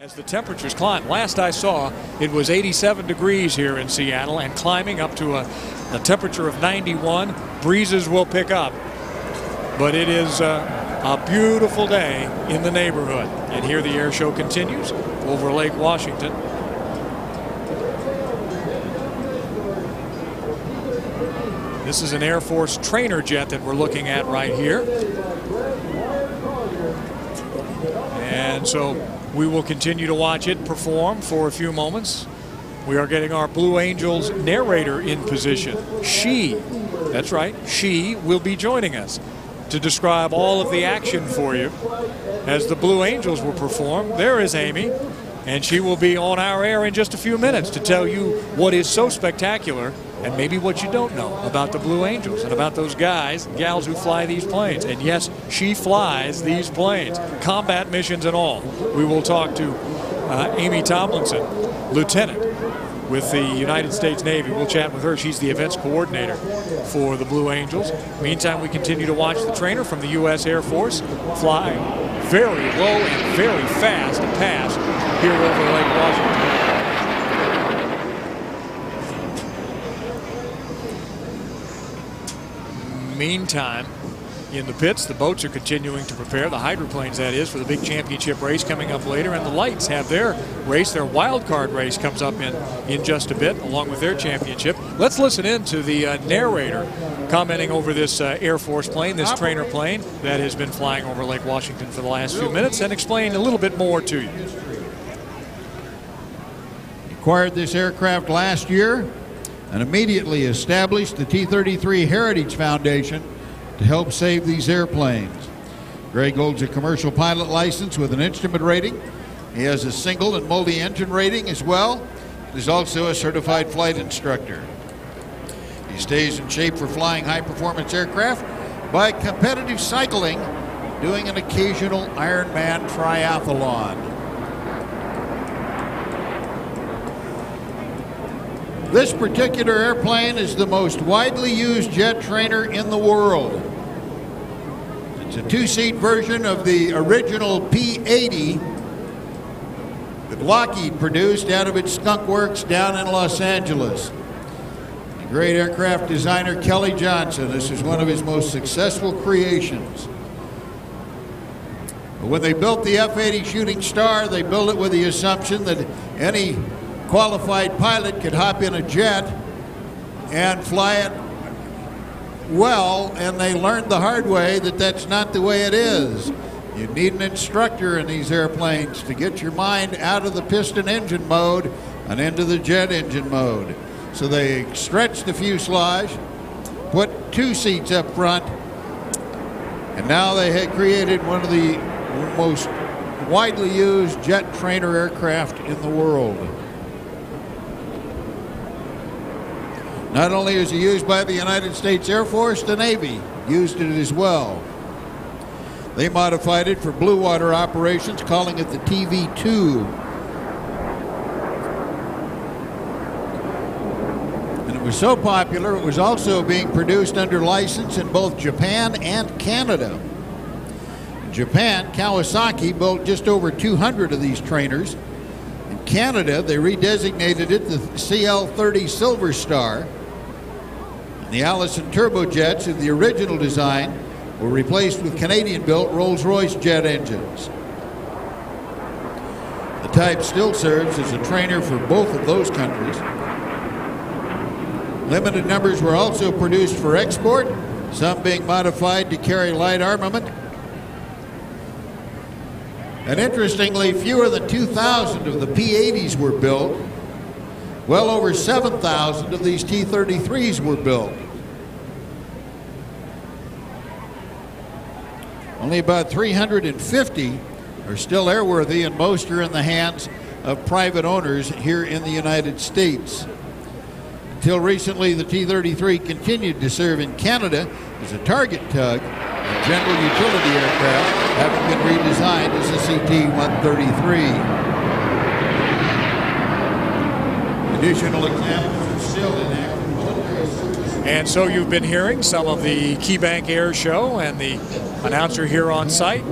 As the temperatures climb, last I saw it was 87 degrees here in Seattle and climbing up to a temperature of 91. Breezes will pick up, but it is a beautiful day in the neighborhood. And here the air show continues over Lake Washington. This is an Air Force trainer jet that we're looking at right here. And so we will continue to watch it perform for a few moments. We are getting our Blue Angels narrator in position. That's right, she will be joining us to describe all of the action for you as the Blue Angels will perform. There is Amy, and she will be on our air in just a few minutes to tell you what is so spectacular and maybe what you don't know about the Blue Angels and about those guys and gals who fly these planes. And yes, she flies these planes, combat missions and all. We will talk to Amy Tomlinson, Lieutenant with the United States Navy. We'll chat with her. She's the events coordinator for the Blue Angels. Meantime, we continue to watch the trainer from the U.S. Air Force fly very low and very fast and pass here over Lake Washington. Meantime, in the pits, the boats are continuing to prepare, the hydroplanes that is, for the big championship race coming up later, and the lights have their race. Their wild card race comes up in just a bit along with their championship. Let's listen in to the narrator commenting over this Air Force plane, this trainer plane that has been flying over Lake Washington for the last few minutes, and explain a little bit more to you. Acquired this aircraft last year and immediately established the T-33 Heritage Foundation to help save these airplanes. Greg holds a commercial pilot license with an instrument rating. He has a single and multi-engine rating as well. He's also a certified flight instructor. He stays in shape for flying high-performance aircraft by competitive cycling, doing an occasional Ironman triathlon. This particular airplane is the most widely used jet trainer in the world. It's a two-seat version of the original P-80 that Lockheed produced out of its skunk works down in Los Angeles. The great aircraft designer Kelly Johnson, this is one of his most successful creations. When they built the F-80 Shooting Star, they built it with the assumption that any qualified pilot could hop in a jet and fly it well, and they learned the hard way that that's not the way it is. You need an instructor in these airplanes to get your mind out of the piston engine mode and into the jet engine mode. So they stretched the fuselage, put two seats up front, and now they had created one of the most widely used jet trainer aircraft in the world. Not only is it used by the United States Air Force, the Navy used it as well. They modified it for blue water operations, calling it the TV-2. And it was so popular, it was also being produced under license in both Japan and Canada. In Japan, Kawasaki built just over 200 of these trainers. In Canada, they redesignated it the CL-30 Silver Star. The Allison turbojets of the original design were replaced with Canadian-built Rolls-Royce jet engines. The type still serves as a trainer for both of those countries. Limited numbers were also produced for export, some being modified to carry light armament. And interestingly, fewer than 2,000 of the P-80s were built. Well over 7,000 of these T-33s were built. Only about 350 are still airworthy, and most are in the hands of private owners here in the United States. Until recently, the T-33 continued to serve in Canada as a target tug and general utility aircraft, having been redesigned as a CT-133. Additional examples are still in active military service. And so you've been hearing some of the KeyBank Air Show and the announcer here on site.